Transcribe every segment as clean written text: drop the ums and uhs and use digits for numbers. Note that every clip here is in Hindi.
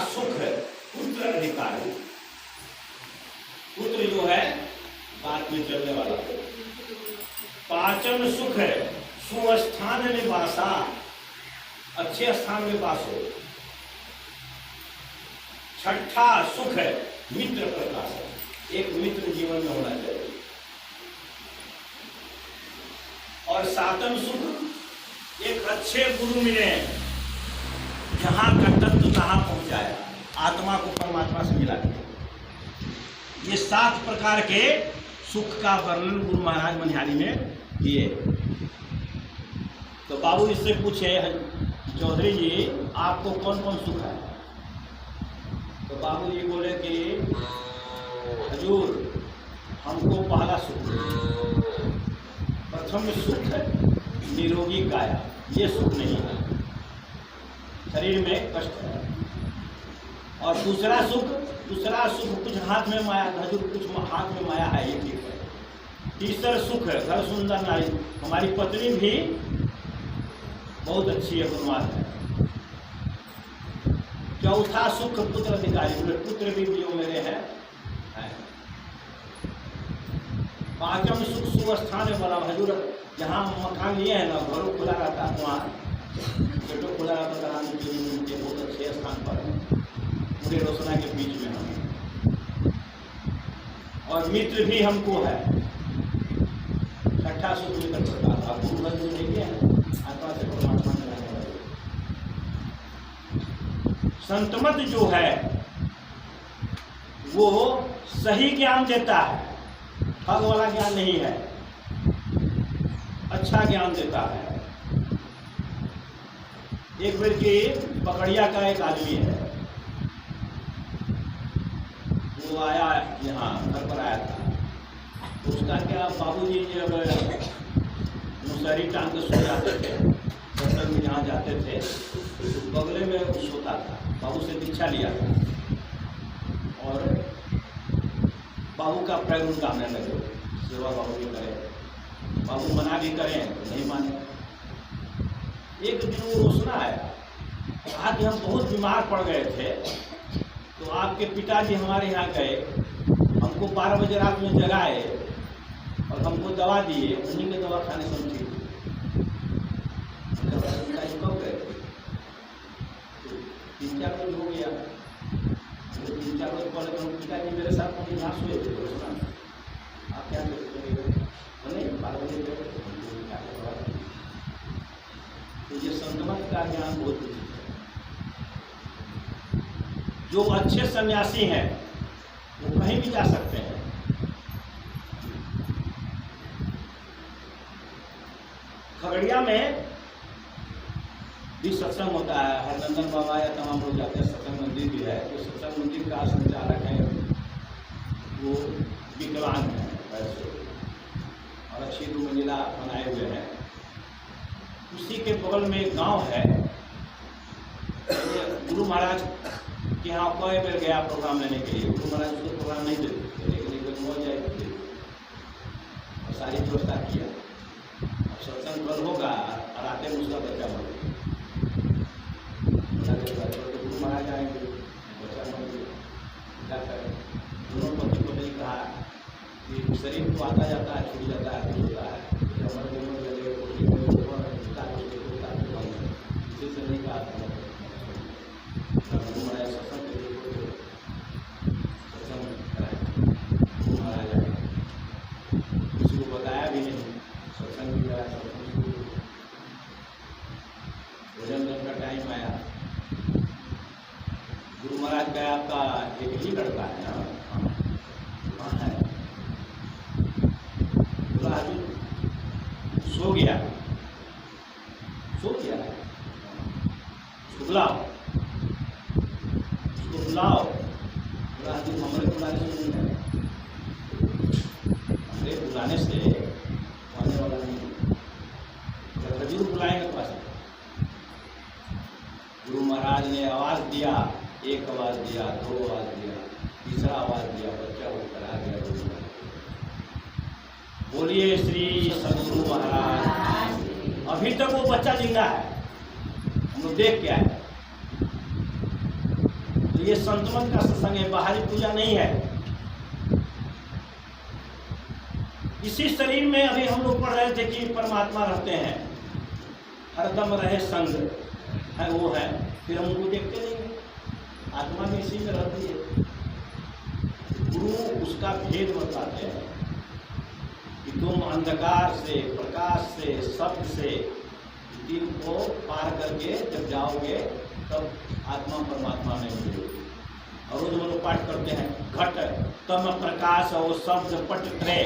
सुख पुत्र अधिकारी। पुत्र जो है बात में चलने वाला। पाचन सुख है सुस्थान निवासा, अच्छे स्थान में वास हो। छठा सुख है मित्र प्रकाश, एक मित्र जीवन में होना चाहिए। और सातम सुख एक अच्छे गुरु मिले, जहां का तत्व तहां पहुंचाया, आत्मा को परमात्मा से मिला दिया। ये 7 प्रकार के सुख का वर्णन गुरु महाराज मनिहारी में किए। तो बाबू इससे पूछे, चौधरी जी आपको कौन कौन सुख है? तो बाबू जी बोले कि हजूर हमको पहला सुख, प्रथम सुख है निरोगी काया, ये सुख नहीं है, शरीर में कष्ट है। और दूसरा सुख कुछ हाथ में माया, हजूर कुछ हाथ में माया है, ये ठीक है। तीसरा सुख है घर सुंदर नारी, हमारी पत्नी भी बहुत अच्छी है, गुणवान है। चौथा सुख पुत्र अधिकारी, पुत्र भी जो मेरे हैं है। पांचम सुख सुवस्थान वाला, हजूर जहाँ मकान लिए हैं ना, घरों खुला रहता है, वहाँ गेटों खुला रहता है, उनके बहुत अच्छे स्थान पर पूरे रोशना के बीच में हम। और मित्र भी हमको है, छठा सुख मित्र प्रकाश। आप गुरु बंधु नहीं है, आत्मा से परमात्मा में रहने वाले। संतमत जो है वो सही ज्ञान देता है, ठग वाला ज्ञान नहीं है, अच्छा ज्ञान देता है। एक बार की पकड़िया का एक आदमी है, वो आया यहाँ घर पर आया था। उसका क्या बाबूजी जब मुसहरी टांग के सो जाते थे, सत्संग में जहाँ जाते थे, तो बगले में वो सोता था। बाबू से दीक्षा लिया था और बाबू का पैर उनका आने लगे, सेवा बाबू भी करें, बाबू मना भी करें तो नहीं माने। एक दिन वो रोशना आया, कहा कि हम बहुत बीमार पड़ गए थे, तो आपके पिताजी हमारे यहाँ गए, हमको 12 बजे रात में जगाए और हमको दवा दिए, उन्हीं के दवा खाने से हम ठीक हुए। कब गए? 3-4 रोज हो गया। 3-4 रोज पहले तो पिताजी मेरे साथ मुझे यहाँ सोए थे, आप क्या नहीं 12 बजे गए। तो ये संतमत का ज्ञान बहुत कुछ है। जो अच्छे सन्यासी हैं वो कहीं भी जा सकते हैं। खगड़िया में भी सत्संग होता है, हरनंदन बाबा या तमाम लोग जाते हैं, सत्संग मंदिर भी है। तो सत्संग मंदिर का संचालक है वो विकलांग है वैसे, और अच्छी 2 मंजिला बनाए हुए हैं। उसी के बगल में एक गांव है, गुरु महाराज के यहाँ कई बार गया प्रोग्राम लेने के लिए। गुरु महाराज उसको प्रोग्राम नहीं देते, लेकिन हो जाए और सारी व्यवस्था किया। अब सत्संग कल होगा और आते में उसका बच्चा मर गया। गुरु महाराज आएंगे, बच्चा मर गया, क्या करें? दोनों पति को नहीं कहा कि शरीर तो आता जाता है, छूट जाता है, कुछ होता है, इसी से नहीं कहा किसी को बताया भी नहीं, सत्संग भी गया, भोजन का टाइम आया। गुरु महाराज का आपका एक ही लड़का है ना, कहाँ है? सो गया, बुलाओ, उसको बुलाओ। हमारे बुलाने से नहीं है, हमारे बुलाने से आने वाला नहीं। जब हजूर बुलाएंगे तो ऐसा। गुरु महाराज ने आवाज दिया, एक आवाज दिया, 2 आवाज दिया, तीसरा आवाज दिया, बच्चा उठकर आ गया। बोलिए श्री सद्गुरु महाराज। अभी तक वो बच्चा जिंदा है, हम लोग देख के आए। ये संतमत का सत्संग है, बाहरी पूजा नहीं है। इसी शरीर में अभी हम लोग पढ़ रहे थे कि परमात्मा रहते हैं, हरदम रहे संग है, वो है, फिर हम उनको देखते नहीं हैं। आत्मा भी इसी में रहती है। गुरु उसका भेद बताते हैं कि तुम अंधकार से, प्रकाश से, शब्द से दिन को पार करके जब जाओगे तब आत्मा परमात्मा में मिलोगे। और रोज हम लोग पाठ करते हैं, घट तम प्रकाश और शब्द पट त्रय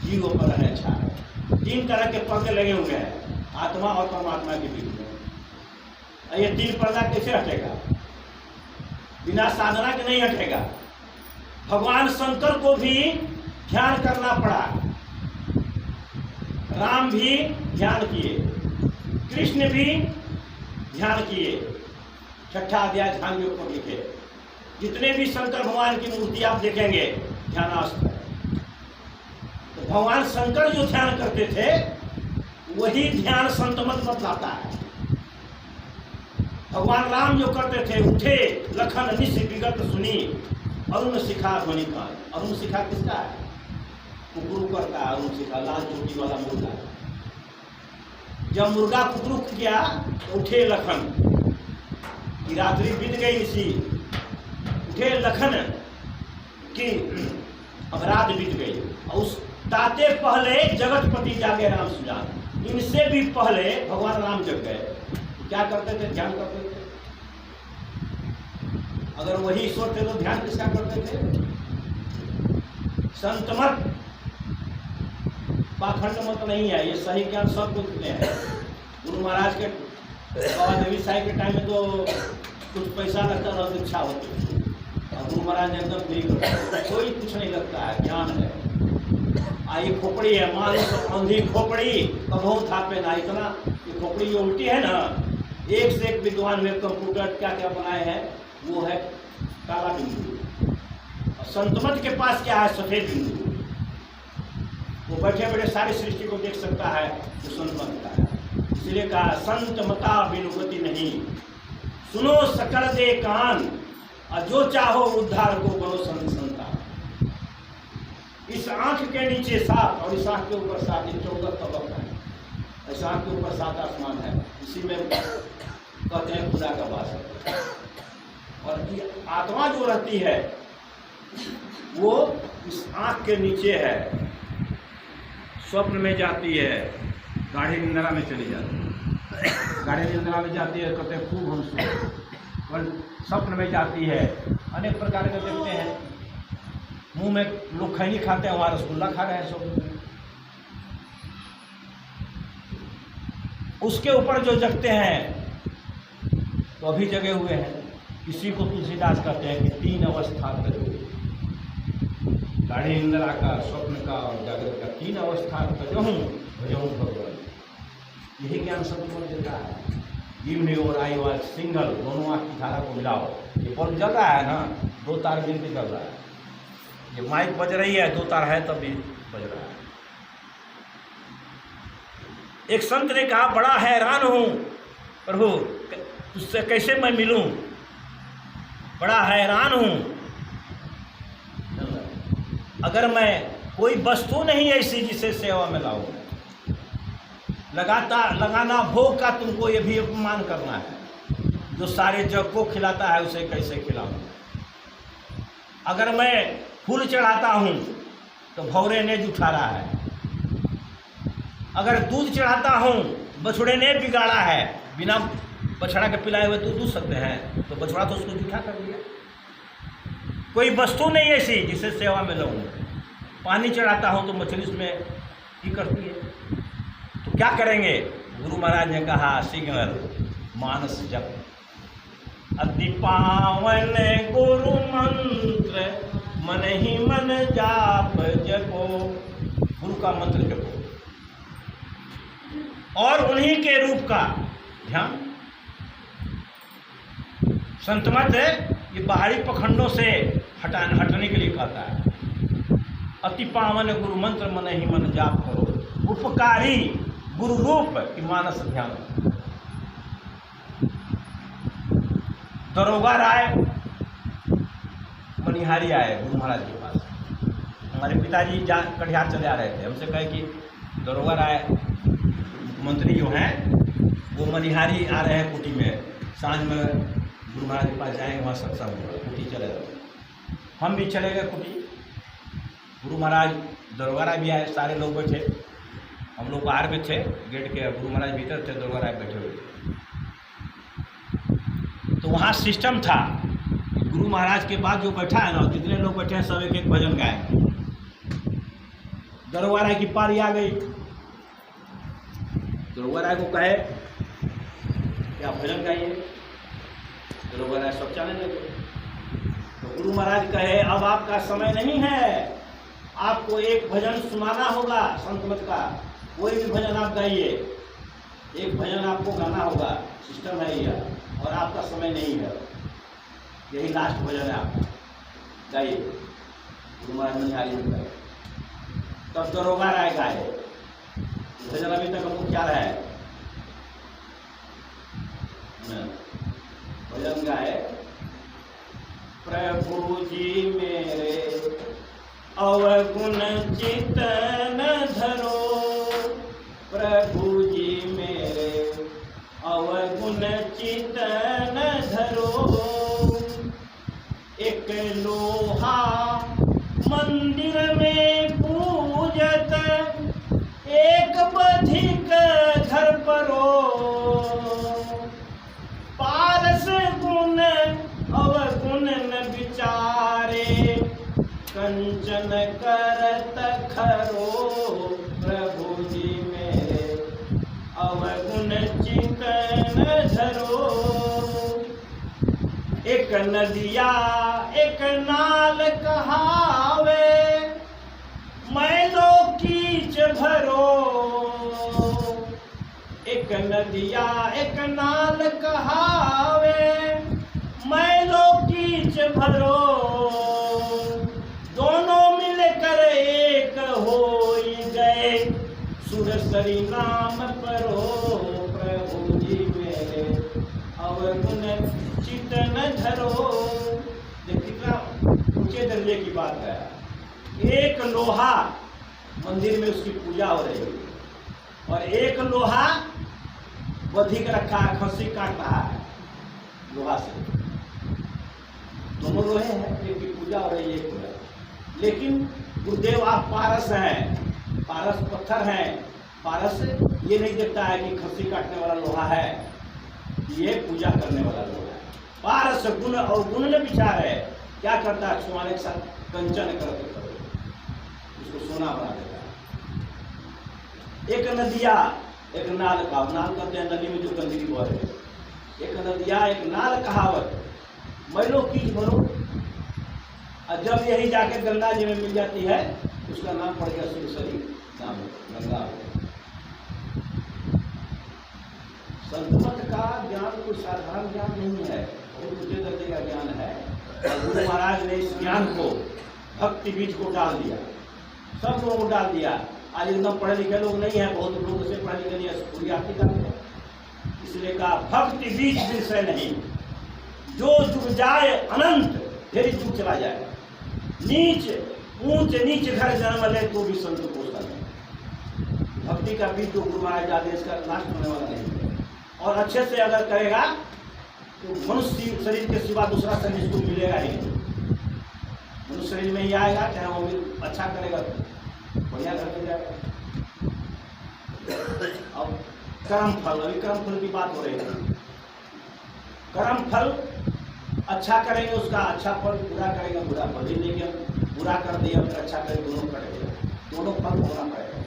जीव पर है छाया। 3 तरह के पर्दे लगे हुए हैं आत्मा और परमात्मा के बीच में। ये 3 पर्दा कैसे हटेगा? बिना साधना के नहीं हटेगा। भगवान शंकर को भी ध्यान करना पड़ा, राम भी ध्यान किए, कृष्ण भी ध्यान किए। 6ठा अध्याय ध्यान योग पर लिखे। जितने भी शंकर भगवान की मूर्ति आप देखेंगे ध्यानास्थ है। तो भगवान शंकर जो ध्यान करते थे वही ध्यान संतमत बतलाता है। भगवान राम जो करते थे, उठे लखन निश विगत सुनी अरुण शिखा ध्वनि कान। अरुण शिखा किसका है? कुकरू करता है अरुण शिखा, लाल चोटी वाला मुर्गा। जब मुर्गा कुकरू किया तो उठे लखन कि रात्रि बीत गई, इसी उठे लखन कि अब रात बीत गई। और उस ताते पहले जगतपति जागे राम सुजान। इनसे भी पहले भगवान राम जग गए। क्या करते थे? ध्यान करते थे। अगर वही ईश्वर थे तो ध्यान किसका करते थे? संतमत पाखंड मत नहीं है, ये सही ज्ञान सब कुछ हैं। गुरु महाराज के बाबा देवी साहब के टाइम में तो कुछ पैसा लगता था, दीक्षा होती थी। और गुरु महाराज ने एकदम फ्री कर, कोई कुछ नहीं लगता है, ज्ञान है। ये खोपड़ी है, मान लो अंधी खोपड़ी कबहू था पे ना, इतना ये खोपड़ी जो उल्टी है ना, एक से एक विद्वान में कंप्यूटर क्या क्या बनाए हैं, वो है काला बिंदु। और संतमत के पास क्या है? सफेद बिंदु। वो बैठे बैठे सारी सृष्टि को देख सकता है, जो संतमत का है। इसलिए कहा संतमता बिनु गति नहीं, सुनो सकल दे कान, और जो चाहो उद्धार को बनो संत संता। इस आंख के नीचे 7 और इस आंख के ऊपर 7, 14 तबक है। इस आंख के ऊपर 7 आसमान है। इसी में कहते हैं खुदा का वास है। और ये आत्मा जो रहती है वो इस आंख के नीचे है, स्वप्न में जाती है, गाढ़ी निंद्रा में चली जाती है। गाढ़ी निंद्रा में जाती है, कहते हैं खूब हम सो। और स्वप्न में जाती है, अनेक प्रकार के देखते हैं। मुंह में लोग खैनी खाते हैं, वहाँ रसगुल्ला खा रहे हैं स्वप्न में। उसके ऊपर जो जगते हैं तो अभी जगे हुए हैं। इसी को तुलसीदास कहते हैं कि 3 अवस्था तक, गाढ़ी निंद्रा का, स्वप्न का और जागृत का, 3 अवस्था तजहूँ भजहूँ भगवान। यही ज्ञान सबको देता है। इवने और आई वाज सिंगल, दोनों आँख की धारा को मिलाओ। ये बल्ब जल रहा है ना, 2 तार गिनती कर रहा है। ये माइक बज रही है, 2 तार है तब भी बज रहा है। एक संत ने कहा, बड़ा हैरान हूँ प्रभु, उससे कैसे मैं मिलूं? बड़ा हैरान हूँ, अगर मैं कोई वस्तु नहीं ऐसी जिसे सेवा में लाऊं। लगाना भोग का तुमको ये भी अपमान करना है। जो सारे जग को खिलाता है उसे कैसे खिलाऊं? अगर मैं फूल चढ़ाता हूँ तो भौरे ने जुठा रहा है। अगर दूध चढ़ाता हूँ, बछड़े ने बिगाड़ा है। बिना बछड़ा के पिलाए हुए तो दूध सकते हैं, तो बछड़ा तो उसको जूठा कर दिया। कोई वस्तु नहीं ऐसी जिसे सेवा में लाऊं। पानी चढ़ाता हूँ तो मछली उसमें ही करती है। तो क्या करेंगे? गुरु महाराज ने कहा, सिग्नल मानस जप, अति पावन गुरु मंत्र, मन ही मन जाप जपो। गुरु का मंत्र जपो और उन्हीं के रूप का ध्यान। संतमत ये बाहरी पखंडों से हटने के लिए कहता है। अति पावन गुरु मंत्र, मन ही मन जाप करो। उपकारी गुरु रूप की मानस ध्यान। दरोगा राय मनिहारी आए गुरु महाराज के पास। हमारे पिताजी कटिहार चले आ रहे थे, हमसे कहे कि दरोगा राय मंत्री जो हैं वो मनिहारी आ रहे हैं कुटी में, सांझ में गुरु महाराज के पास जाएंगे, वहाँ सत्संग होगा, कुटी चले गए। हम भी चले गए कुटी। गुरु महाराज दरोगा राय भी आए, सारे लोग बैठे, हम लोग बाहर में थे गेट के, गुरु महाराज भीतर थे, दरोगा राय बैठे हुए थे। तो वहाँ सिस्टम था, गुरु महाराज के बाद जो बैठा है ना, जितने लोग बैठे हैं सब एक एक भजन गाएंगे। दरोगा राय की पारी आ गई, दरोगा राय को कहे कि आप भजन गाइए। दरोगा राय सब चलने लगे। तो गुरु महाराज कहे अब आपका समय नहीं है, आपको एक भजन सुनाना होगा संत मत का, कोई भी भजन आप गाइए, एक भजन आपको गाना होगा, सिस्टम है यह, और आपका समय नहीं है, यही लास्ट भजन है आपका, गाइए। गुरु महाराज मनिहारी में गाए, तब दरोगा राय गाए। भजन अभी तक हमको क्या है, भजन गाए, प्रभु जी मेरे अवगुण चितन धरो, प्रभु जी मेरे अवगुण चितन धरो, एक लोहा मंदिर में पूजत, एक बधिक घर परो, पारस गुण अवगुण न विचारे, कंचन करत खरो, प्रभु जी मेरे अवगुण चितन धरो, एक नदिया एक नाल कहावे, मैलो कीच भरो, एक नदिया एक नाल कहावे, मैलो कीच भरो, दोनों मिलकर एक होई गए, सुरसरी नाम परो, प्रभु जी मेरे अवगुण चितन धरो। कितना ऊंचे दर्जे की बात है। एक लोहा मंदिर में उसकी पूजा हो रही है, और एक लोहा बधिक रखा है, खस्सी काट रहा है लोहा से, दोनों लोहे हैं, एक की पूजा हो रही है, एक पूजा। लेकिन गुरुदेव आप पारस हैं, पारस पत्थर हैं, पारस ये नहीं देखता है कि खस्सी काटने वाला लोहा है, ये पूजा करने वाला लोहा है। पारस गुण और गुण में विचार है, क्या करता है, सोने के साथ कंचन करके करो, उसको सोना बना देता है। एक नदिया एक नाल का, नाल करते हैं नदी में जो गंदगी बह रही है, एक नदिया एक नाल कहावत, मैलो कीच भरो, और जब यही जाके गंगा जी में मिल जाती है, उसका नाम पड़ गया सुरसरी नाम, गंगा। संतमत का ज्ञान कोई साधारण ज्ञान नहीं है, बहुत ऊंचे दर्जे का ज्ञान है। और गुरु महाराज ने इस ज्ञान को भक्ति बीज को डाल दिया, सब लोगों को डाल दिया। आज एकदम पढ़े लिखे लोग नहीं है, बहुत लोग से पढ़े लिखे नहीं है, पूरी आपकी करते हैं, इसलिए कहा भक्ति बीज विषय नहीं, जो जुग जाए अनंत फिर जुग चला जाए, नीच ऊंच नीच घर जन्म ले तो भी संत को सके। भक्ति का बीज जो गुरु महाराज आदेश का नाश होने वाला नहीं है, और अच्छे से अगर करेगा तो मनुष्य शरीर के सिवा दूसरा शरीर इसको मिलेगा ही नहीं, मनुष्य शरीर में ही आएगा, चाहे वो भी अच्छा करेगा बढ़िया करके जाएगा। अब कर्म फल, अभी कर्म फल की बात हो रही है। कर्म फल अच्छा करेंगे उसका अच्छा फल, बुरा करेंगे बुरा फल, लेकिन बुरा कर दिया फिर अच्छा करें, दोनों करेंगे, दोनों फल होना पड़ेगा।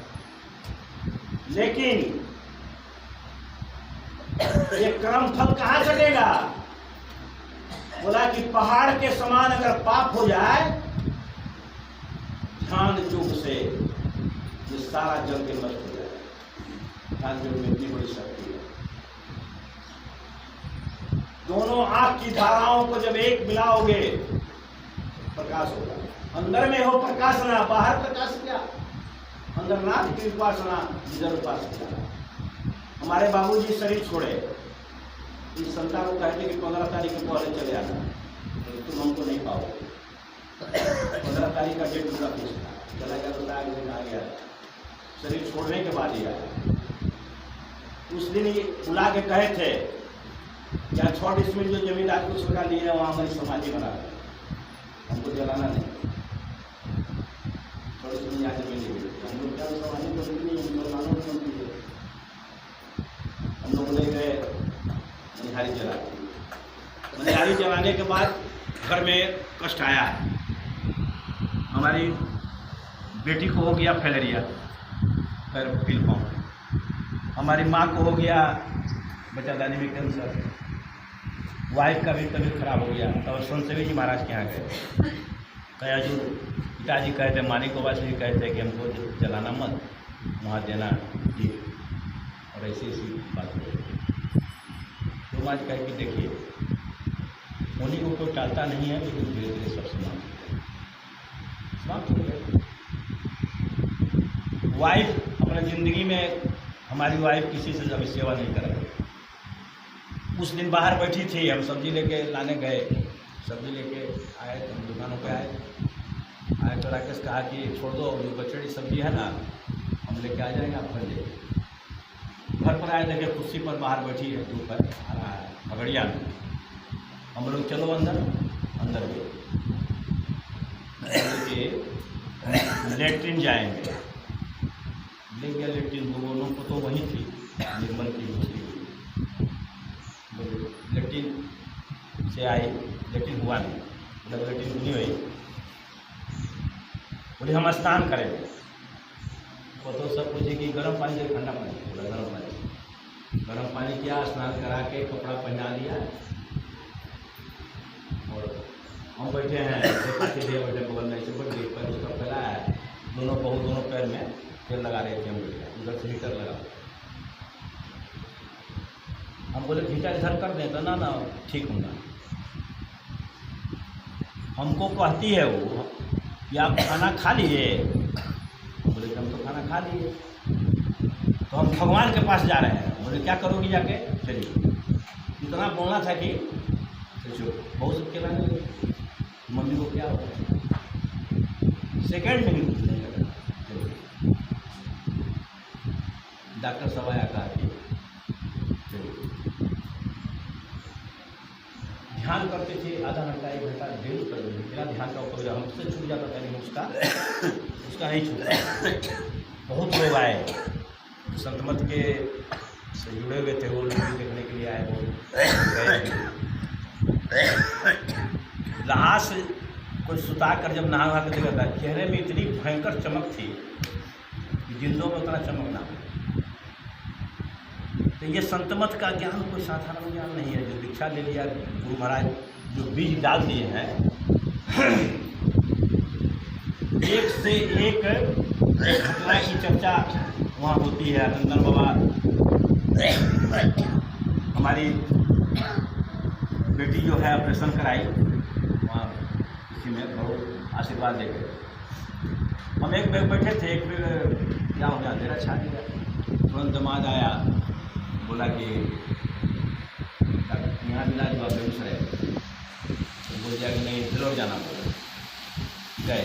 लेकिन ये कर्म फल कहाँ चलेगा? बोला कि पहाड़ के समान अगर पाप हो जाए, ध्यान योग से ये सारा जल के नष्ट हो जाए। ध्यान योग में इतनी बड़ी शक्ति है। दोनों आंख की धाराओं को जब एक मिलाओगे प्रकाश होगा। अंदर में हो प्रकाशना, बाहर प्रकाश क्या? अंदर नाथ की उपासना, इधर उपासना। हमारे बाबूजी शरीर छोड़े, इस संतान को कहते कि 15 तारीख को पहले चले आना, तो तुम हमको नहीं पाओगे। 15 तारीख का डेट पूरा फिक्स था, चला गया तो अगले दिन आ गया, शरीर छोड़ने के बाद ही आया। उस दिन ये बुला के कहे थे क्या 6 डिसमिल जो जमीन आपको सरकार ली है वहाँ हमारी समाधि बना है, हमको जलाना नहीं। 6 डिसमिल यहाँ जमीन ली गई, हम लोग क्या समाधि बनती नहीं, मुसलमानों की बनती है। हम लोग ले गए मनिहारी जला, मनिहारी जलाने के बाद घर में कष्ट आया है। हमारी बेटी को हो गया फैलेरिया, पैर पील पाँव, हमारी माँ को हो गया बच्चादानी में कैंसर, वाइफ का भी तबीयत खराब हो गया। तब संतदेव जी महाराज के यहाँ गए, कहा जो पिताजी कहे थे, मानिक बाबा से भी कहे थे कि हमको जलाना मत, वहाँ देना जी, और ऐसी ऐसी बात हो। तो आज कह कि देखिए उन्हीं को कोई टालता नहीं है, लेकिन धीरे धीरे सब समाप्त हो गए। वाइफ अपने ज़िंदगी में, हमारी वाइफ किसी से अभी सेवा नहीं कर रही। उस दिन बाहर बैठी थी, हम सब्जी लेके लाने गए, सब्जी लेके आए तो हम दुकानों पे आए तो राकेश कहा कि छोड़ दो, जो बचड़ी सब्जी है ना हम लेके आ जाएंगे, आप घर ले। घर पर आए देखे कुर्सी पर बाहर बैठी है, ऊपर आ रहा है पगड़िया में। हम लोग चलो अंदर गए, लेटरिन जाएंगे, ले गया लेटरिन, दोनों को तो वहीं थी, निर्मल की दूसरी लेटरिन से आई, लेटरिन हुआ नहीं, जब लेटरिन नहीं हुई बोले हम स्नान करेंगे। वो तो सब पूछे कि गर्म पानी से ठंडा पानी, बोला गर्म पानी किया, स्नान करा के कपड़ा पहना लिया, और हम बैठे हैं बैठे बगल में, ऐसे बैठ गए, पैर उसका फैलाया है, दोनों पैर में तेल लगा रहे थे, हम उधर से हीटर लगा। हम बोले हीटर इधर कर दें, तो ना ठीक होगा। हमको कहती है वो कि आप खाना खा लिए, बोले कि हम तो खाना खा लिए, तो हम भगवान के पास जा रहे हैं। बोले क्या करोगी जाके, चलिए। इतना बोलना था कि बहुत सब खिलाने लगे, मम्मी को क्या होगा, सेकेंड में भी कुछ नहीं लगा। डॉक्टर सब आया, कहा कि ध्यान करते थे, आधा घंटा 1 घंटा डेली कर देते, मेरा ध्यान का ऊपर हमसे छूट जाता था, लेकिन उसका नहीं छूटा। बहुत लोग आए संतमत के से जुड़े हुए थे, वो लोग देखने के लिए आए, वो राह से कोई सुता कर जब नहा कर देखा था, चेहरे में इतनी भयंकर चमक थी कि जिंदों में उतना चमक ना। तो ये संतमत का ज्ञान कोई साधारण ज्ञान नहीं है। जो दीक्षा ले लिया गुरु महाराज, जो बीज डाल दिए हैं, एक से एक घटना की चर्चा वहाँ होती है। नंदन बाबा हमारी बेटी जो है ऑपरेशन कराई, वहाँ किसी में बहुत आशीर्वाद दे गए। हम एक बैग बैठे थे, एक बैग क्या हो गया, अंधेरा छा गया। तुरंत दामाद आया, बोला कि यहाँ इलाज हुआ बेगूसराय, तो बोल जाए कि नहीं फिर जाना पड़ा। गए,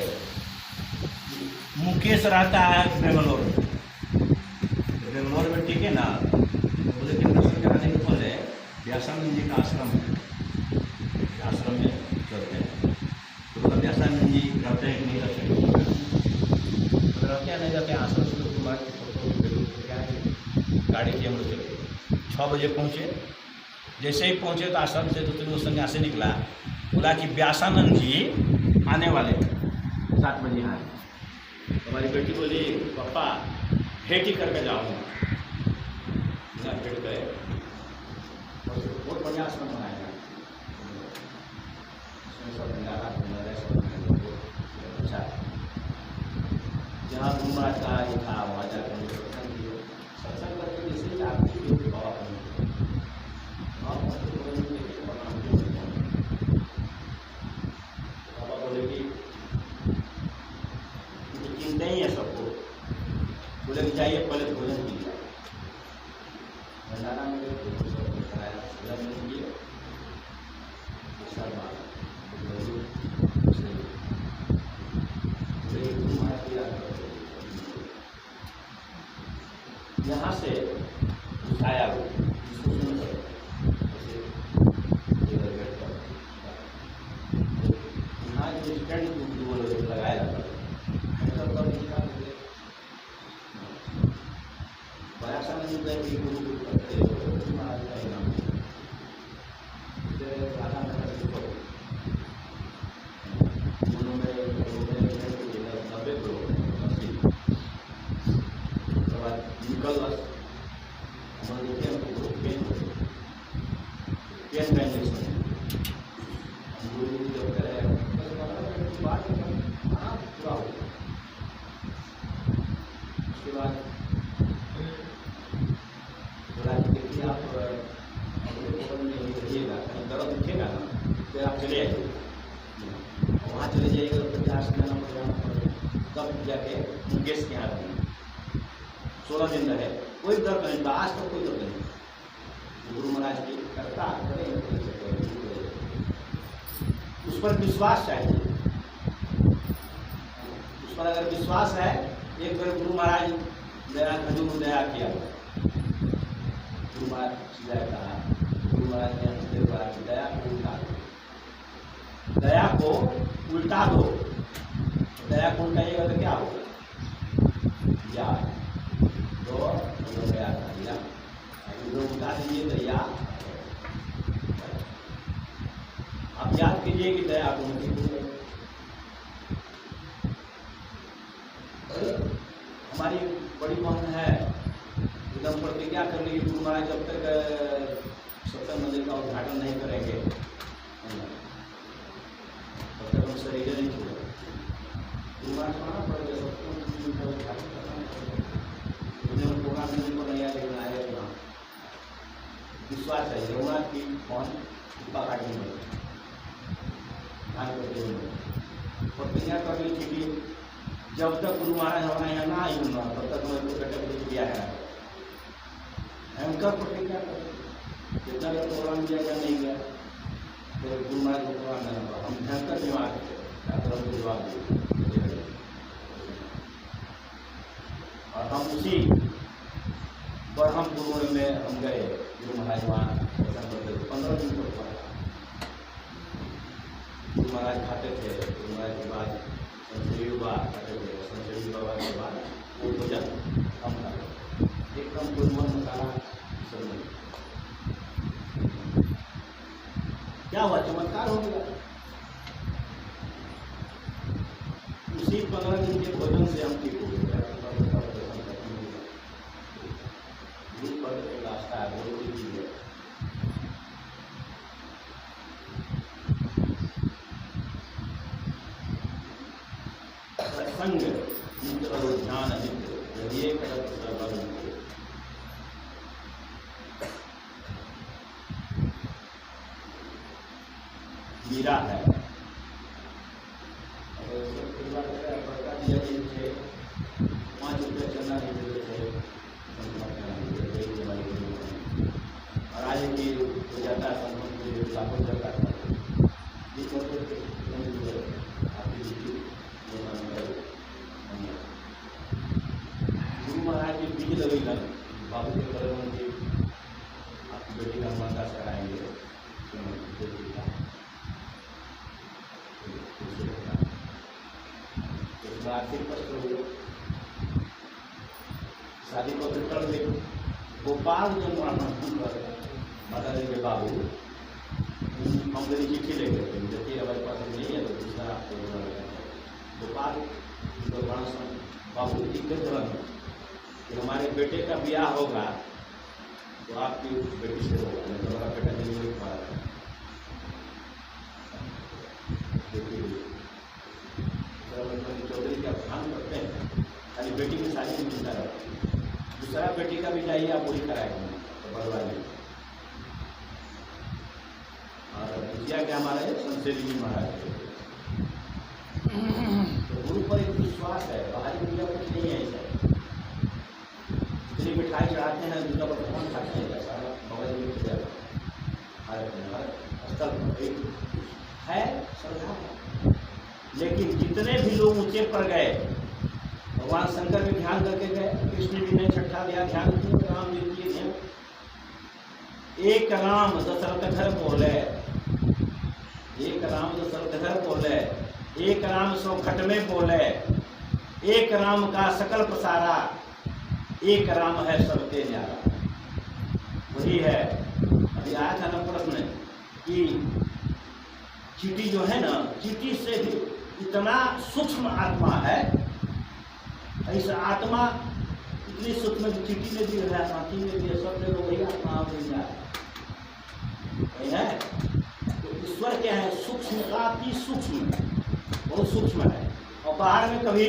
मुकेश रहता है बेंगलोर में, ठीक है ना। बोले कि दर्शन कराने के बोले व्यासानंद जी का आश्रम है, आश्रम में चलते हैं। तो बोला व्यासानंद जी रहते हैं कि नहीं रहते हैं, तो रहते हैं नहीं रहते हैं। आश्रम से लोग बात गाड़ी की हम लोग चले, 6 बजे पहुँचे। जैसे ही पहुँचे तो आश्रम से 2-3 लोग सन्यासी निकला, बोला कि व्यासानंद जी आने वाले 7 बजे आए। हमारी बेटी बोली पापा भेंट ही करके जाऊँगा। भेंट गए, बहुत बढ़िया आश्रम बनाया है, सब भंडारा अच्छा है। जहाँ गुरु महाराज का ये था वहाँ जाकर सत्संग करके जैसे आपकी बाबा बोले कि चिंता ही है सबको। बोले कि जाइए पहले भोजन कीजिए, भंडारा में कराया, भोजन कीजिए, स्टैंड लगाया जाता है। बड़ा नहीं होता है कि गुरु करते महाराज का इनाम चले आइए, वहाँ चले जाइएगा तो 50 दिन तब जाके मुकेश के यहाँ रहेंगे। 16 दिन रहे, कोई दर्द नहीं, आज तक कोई दर्द नहीं। गुरु महाराज की करता उस पर विश्वास चाहिए। उस पर अगर विश्वास है, एक बार गुरु महाराज दया खजूर दया किया, गुरु महाराज कहा, गुरु महाराज ने दया को उल्टा दो, दया को उल्टा दो। दया को उल्टाइएगा तो क्या होगा? या तो दया कर दिया, उल्टा दीजिए तो या। आप याद कीजिए कि दया को हमारी बड़ी बहन है, एकदम प्रतिज्ञा कर ली गुरु महाराज जब तक सत्संग मंदिर का उद्घाटन नहीं करेंगे तब तक हम शरीर नहीं छोड़ेंगे। गुरु महाराज माना पड़ेगा, प्रोग्राम को नहीं आएगा, आएगा विश्वास है। रघुनाथ की कौन कृपा काटने में प्रतिज्ञा कर ली थी कि जब तक गुरु महाराज हमारे यहाँ ना आई हूँ तब तक हमें कटक दिया है। भयंकर प्रतिज्ञा कर, जितना भी प्रोग्राम दिया गया नहीं गया तो गुरु महाराज को प्रोग्राम देना पड़ा। हम भयंकर बीमार थे, जवाब दिए और हम उसी पर हम गुरु में हम गए। गुरु महाराज वहाँ दर्शन करते थे, 15 दिन तक गुरु महाराज खाते थे। गुरु महाराज के बाद संजय बाबा खाते थे, संजय बाबा के बाद वो भोजन कम था, एकदम कोई मन मसाला सब नहीं। क्या हुआ? चमत्कार हो गया। उसी 15 दिन के भोजन से हम ठीक हो गए। रास्ता है, वो कोई चीज है। संग मित्र और ध्यान मित्र ये करत सर्वं मीरा है। बाबू के कदम जी आपकी बेटी का माता कराएंगे आर्थिक कष्ट हुए। शादी को कर दे गोपाल जो माता जी के बाबू हम मेरी चिट्ठी ले गए, देखिए हमारे पास नहीं है तो दूसरा आपको गोपाल बाबू तुरंत कि हमारे बेटे का ब्याह होगा तो आपकी बेटी से होगा, नहीं तो हमारा बेटा नहीं हो पा रहा है। चौधरी का ध्यान करते हैं, खाली बेटी की शादी में चिंता रहती है, दूसरा बेटी का भी चाहिए आप वही कराएंगे तो बदला नहीं। और दूसरा क्या हमारे संसेवी जी महाराज तो गुरु पर एक विश्वास है, बाहरी दुनिया कुछ नहीं है। ऐसा मिठाई चढ़ाते हैं, दूसरा पर कौन खाते हैं, सारा मगज में हर स्थल पर एक है श्रद्धा। लेकिन जितने भी लोग ऊंचे पर गए, भगवान शंकर भी ध्यान करके गए, कृष्ण भी ने छठा दिया ध्यान, राम जी किए ध्यान। एक राम दशरथ घर बोले, एक राम दशरथ घर बोले, एक राम सो खट में बोले, एक राम का सकल पसारा, एक राम है सबके न्यारा। वही है, अभी आया था ना प्रश्न कि चींटी जो है ना, चींटी से भी इतना सूक्ष्म आत्मा है। ऐसा आत्मा इतनी सूक्ष्म कि चींटी में भी है, हाथी में भी है, सब जगह वही आत्मा वही है। तो ईश्वर क्या है, सूक्ष्म, काफी सूक्ष्म, बहुत सूक्ष्म है। और बाहर में कभी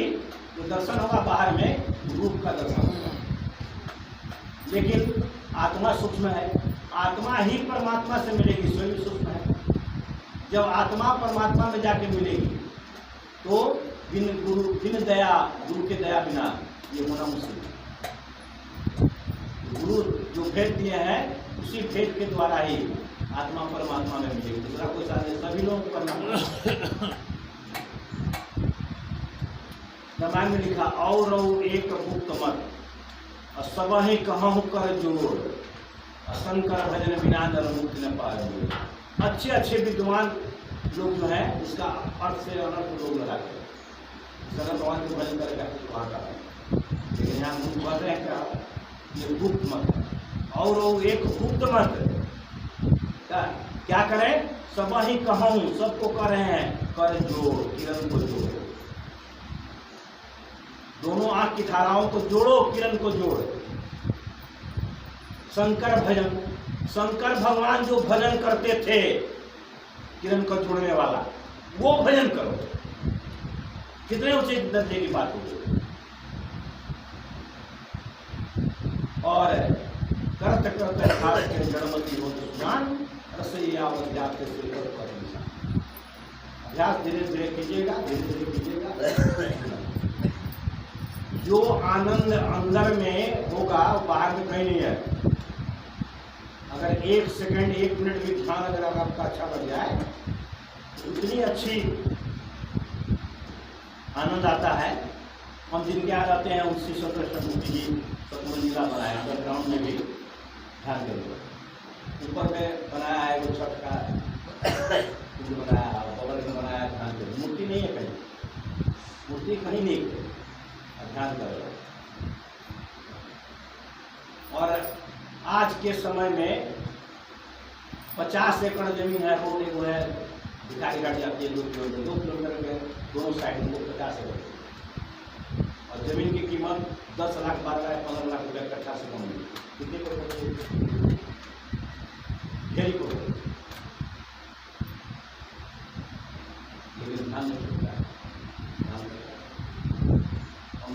जो दर्शन होगा, बाहर में रूप का दर्शन होगा, लेकिन आत्मा सूक्ष्म है। आत्मा ही परमात्मा से मिलेगी, स्वयं सूक्ष्म है। जब आत्मा परमात्मा में जाके मिलेगी तो बिन गुरु, बिन दया, गुरु के दया बिना ये होना मुश्किल है। गुरु जो भेद दिए हैं, उसी भेद के द्वारा ही आत्मा परमात्मा में मिलेगी, दूसरा कोई साधन सभी लोगों को करना। रामायण में लिखा, और एक मुक्त मत सब ही कहूँ कर जोड़, शंकर भजन बिना नर मुक्ति न पाए। अच्छे अच्छे विद्वान लोग जो है इसका अर्थ से अनर्थ लोग लगाते हैं, शंकर भगवान को भजन करके वहाँ का। लेकिन यहाँ हम बोल रहे हैं क्या, ये गुप्त मत, और एक गुप्त मत क्या करें, सब ही कहूँ, सबको कह रहे हैं, कर जोड़, किरण को जोड़, दोनों आंख की धाराओं को जोड़ो, किरण को जोड़। शंकर भजन, शंकर भगवान जो भजन करते थे, किरण को जोड़ने वाला, वो भजन करो। कितने ऊंचे दर्जे की बात होगी। और करत करते हाथ के जड़मती हो ज्ञान, रसैया जाते से अभ्यास धीरे धीरे कीजिएगा, धीरे धीरे कीजिएगा। जो आनंद अंदर में होगा वो बाहर में कहीं नहीं है। अगर 1 सेकंड 1 मिनट भी ध्यान अगर आपका अच्छा लग जाए तो इतनी अच्छी आनंद आता है। हम जिनके यहाँ रहते हैं उसी सतमूर्ति जी सतमंजिला बनाया, अंडरग्राउंड में भी ध्यान करेंगे। ऊपर में बनाया है वो छठ का बनाया, बगल में बनाया, ध्यान करें। मूर्ति नहीं है कहीं, मूर्ति कहीं नहीं है, ध्यान करें। और आज के समय में 50 एकड़ जमीन है, रोड एक है, भिखारी गाड़ी आती है 2 किलोमीटर में, दोनों साइड में 50 एकड़, और जमीन की कीमत 10 लाख 12 लाख 15 लाख रुपये कट्ठा से कम है। कितने को ढेरी को, लेकिन ध्यान नहीं सकता है। हम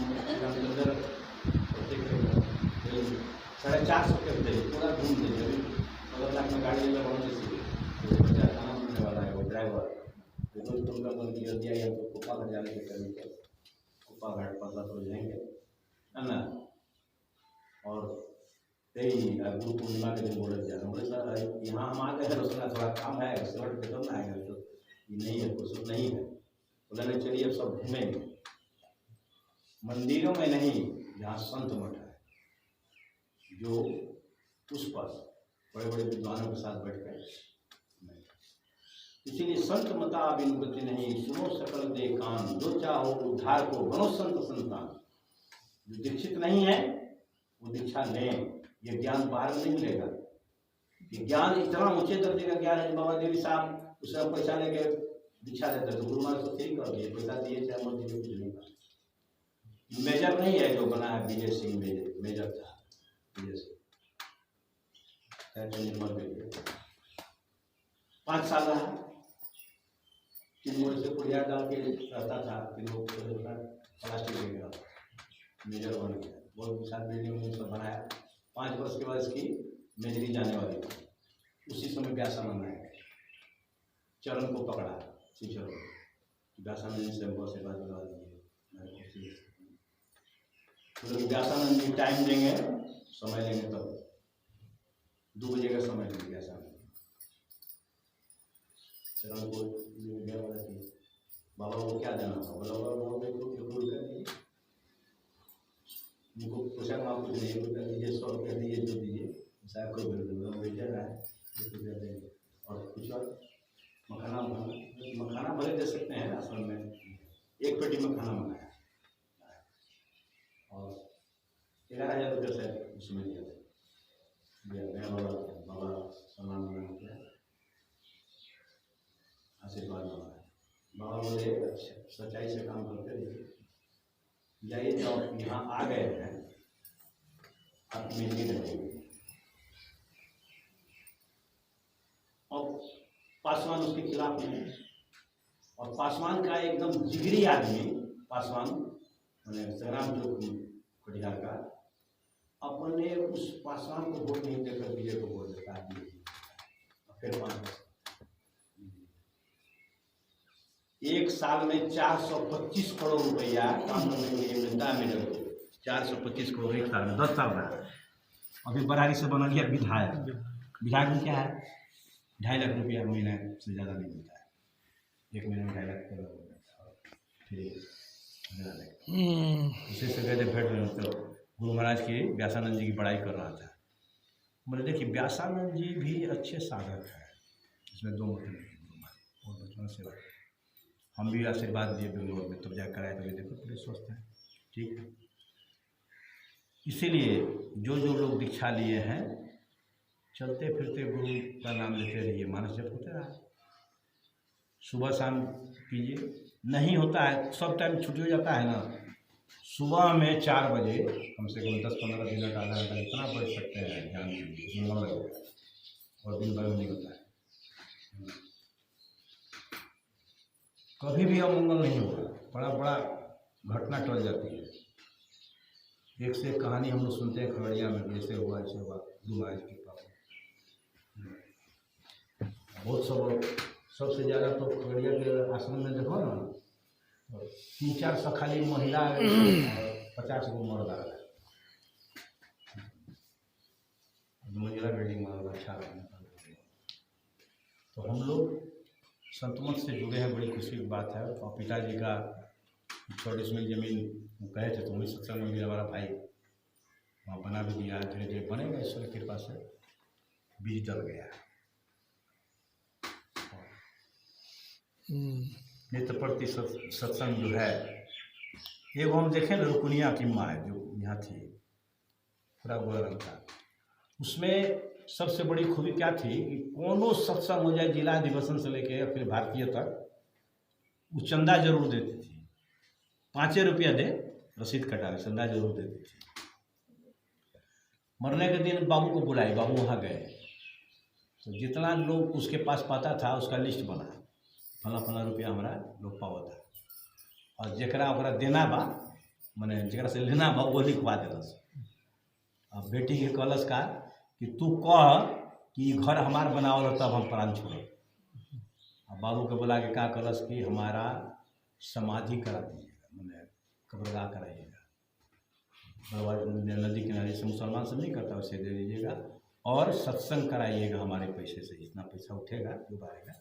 450 के दे पूरा घूम दे, जब 15 लाख में गाड़ी लगाने से बच्चा खाना बनने वाला है, वो ड्राइवर तुमका दिया या तो कुप्पा घाट जाने के करीब, कुप्पा घाट 15 तो जाएंगे, है ना। और यही गुरु पूर्णिमा के दिन बोले जाना, बोले सर यहाँ हम आ गए हैं, रोसना थोड़ा काम है, सिलवट पे तो ना आएगा, तो ये नहीं है, कुछ नहीं है। बोले नहीं, चलिए अब सब घूमेंगे। मंदिरों में नहीं, जहाँ संत मठ है, जो उस पर बड़े बड़े विद्वानों के साथ बैठ गए। इसीलिए संत मता बिन गति नहीं, सुनो सकल दे कान, जो चाहो उद्धार को बनो संत संतान। जो दीक्षित नहीं है वो दीक्षा लें, ये ज्ञान बाहर नहीं मिलेगा। ये ज्ञान इतना ऊंचे दर्जे का ज्ञान है। बाबा देवी साहब उससे पैसा लेके दीक्षा देते तो गुरु महाराज तो ठीक कर दिए, पैसा दिए चाहे मत दिए, कुछ नहीं कर। मेजर नहीं है जो बना है, विजय सिंह मेजर था, विजय सिंह 5 साल रहा, 3 मोड़ से पुड़िया डाल के रहता था, 3 लोग प्लास्टिक दे गया, मेजर बन गया। बहुत विशाल बिल्डिंग में सब बनाया। 5 वर्ष के बाद इसकी मेजरी जाने वाली थी। उसी समय व्यासानंद आया, चरण को पकड़ा, चरण व्यासानंद से बहुत से बात बता दीजिए। तो व्यासानंद जी टाइम देंगे, समय लेंगे, तब 2 बजे का समय लेंगे व्यासानंद। चरण को बाबा को क्या देना था, बोला बाबा को कर दीजिए। उनको पूछा आप कुछ नहीं कर दीजिए, 100 रुपया दीजिए, जो दीजिए साहब को बोल दो, वेटर है और कुछ और मखाना भले दे सकते हैं आश्रम में, एक पेटी मखाना मंगाया और 11,000 रुपये से उसमें दिया बाबा सामान मंगाना किया, आशीर्वाद मंगाया। बाबा बोले अच्छा सच्चाई से काम करते रहिए, जाइए जाओ यहाँ आ गए हैं आप मिलने लगेंगे। और पासवान उसके खिलाफ नहीं, और पासवान का एकदम जिगरी आदमी पासवान मैंने संग्राम जो कटिहार का, अपने उस पासवान को वोट नहीं देकर विजय को वोट देता है। फिर 1 साल में 425 करोड़ रुपया काम करने के लिए मिलता है मेरे को। 425 करोड़ 1 साल में, 10 साल में। अभी बरारी से बना लिया विधायक, विधायक में क्या है 2.5 लाख रुपया महीना से ज़्यादा नहीं मिलता है, 1 महीने में 2.5 लाख फिर उसी से गए थे भेंट में, तो गुरु महाराज की व्यासानंद जी की बड़ाई कर रहा था। बोले देखिए व्यासानंद जी भी अच्छे साधक हैं, इसमें 2 मतलब नहीं, गुरु महाराज और बचपन से हम भी आशीर्वाद दिए बेंगलोर में, तब जाकर आए, तो देखो पूरे स्वस्थ हैं, ठीक है। इसीलिए जो लोग दीक्षा लिए हैं चलते फिरते गुरु का नाम लेते रहिए, मानस जप होता है, सुबह शाम कीजिए। नहीं होता है सब टाइम छुट्टी हो जाता है ना, सुबह में 4 बजे कम से कम 10-15 मिनट आधा घंटा इतना पढ़ सकते हैं ध्यान दीजिए, मन लगेगा, और दिन भर में नहीं होता है। कभी भी अमंगल नहीं होगा, बड़ा घटना टल जाती है। एक से एक कहानी हम लोग सुनते हैं खगड़िया में, ऐसे हुआ ऐसे हुआ, गुरु महाराज के पास बहुत सबसे ज़्यादा तो खगड़िया के आश्रम में देखो ना, 3-4 सौ खाली महिला और 50 गो मर्द आ रहा है, मंजिला बिल्डिंग में अच्छा। तो हम लोग संतमत से जुड़े हैं, बड़ी खुशी की बात है। और पिताजी का 24 में जमीन कहे थे, तो वही सत्संग मंदिर हमारा भाई वहाँ बना भी दिया, धीरे धीरे बनेगा, ईश्वर की कृपा से बीज डल गया। नित्य प्रति सत्संग जो है, एगो हम देखें ना रुकुनिया की माँ जो यहाँ थी, पूरा गोरा रंग था, उसमें सबसे बड़ी खूबी क्या थी कि कोनो सत्संग हो जाए, जिला अधिवेशन से लेके फिर भारतीय तक, वो चंदा जरूर देती थी, 5 रुपया दे रसीद कटा के चंदा जरूर देती थी। मरने के दिन बाबू को बुलाई, बाबू वहाँ गए, तो जितना लोग उसके पास पाता था उसका लिस्ट बना, फला रुपया हमारा लोग पावा था, और जरा ओकरा देना बा मैंने जरा से लेना बा वो लिखवा देलस। अब बेटी के कहलस का कि तू कह कि घर हमार बनावल तब हम प्राण छोड़। अब बाबू के बोला कि का कहलस कि हमारा समाधि करा दीजिएगा, मैंने कब्रगाह कराइएगा, नदी किनारे से मुसलमान सब नहीं करता, उसे दे दीजिएगा, और सत्संग कराइएगा हमारे पैसे से, जितना पैसा उठेगा जो आएगा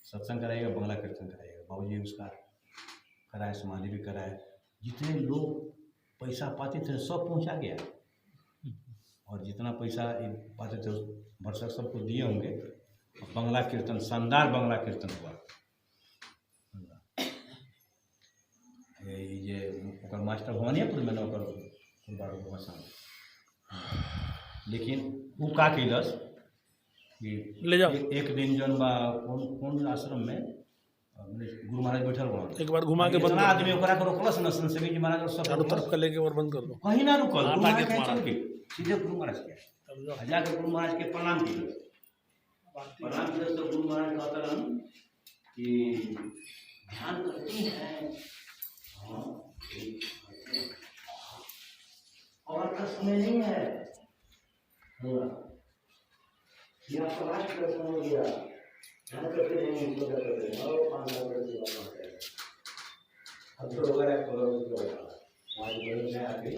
सत्संग कराइएगा, बंगला कीर्तन कराइएगा। बाबूजी उसका कराए, समाधि भी कराए, जितने लोग पैसा पाते थे सब पहुंचा गया, और जितना पैसा पाते थे भरसक सबको दिए होंगे। बंगला कीर्तन, शानदार बंगला कीर्तन हुआ। ये ओकर मास्टर भवानीपुर में ओकर भाषण, लेकिन वो का कैलस कि ले जाओ एक दिन जौन बा कौन आश्रम में गुरु महाराज बैठल बा, एक बार घुमा के बंद कर आदमी ओकरा को रोकलस न, संसेवी जी महाराज और सब चारों तरफ का लेके और बंद कर दो, कहीं ना रुकल, गुरु महाराज कहीं चल के सीधे गुरु महाराज के जाकर गुरु महाराज के प्रणाम किया। प्रणाम किया तो गुरु महाराज कहता रहन कि ध्यान करती हैं और का समय नहीं है, यह प्रकाश दर्शन हो गया, ध्यान करते रहेंगे, इसको करते रहेंगे, और 5 लाख रुपए सेवा करते हैं। अब तो वगैरह कलर हो गया, आज बड़े में आगे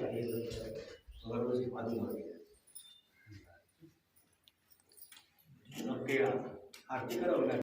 अगर उसकी पानी मर गया, ओके आरती करो ना।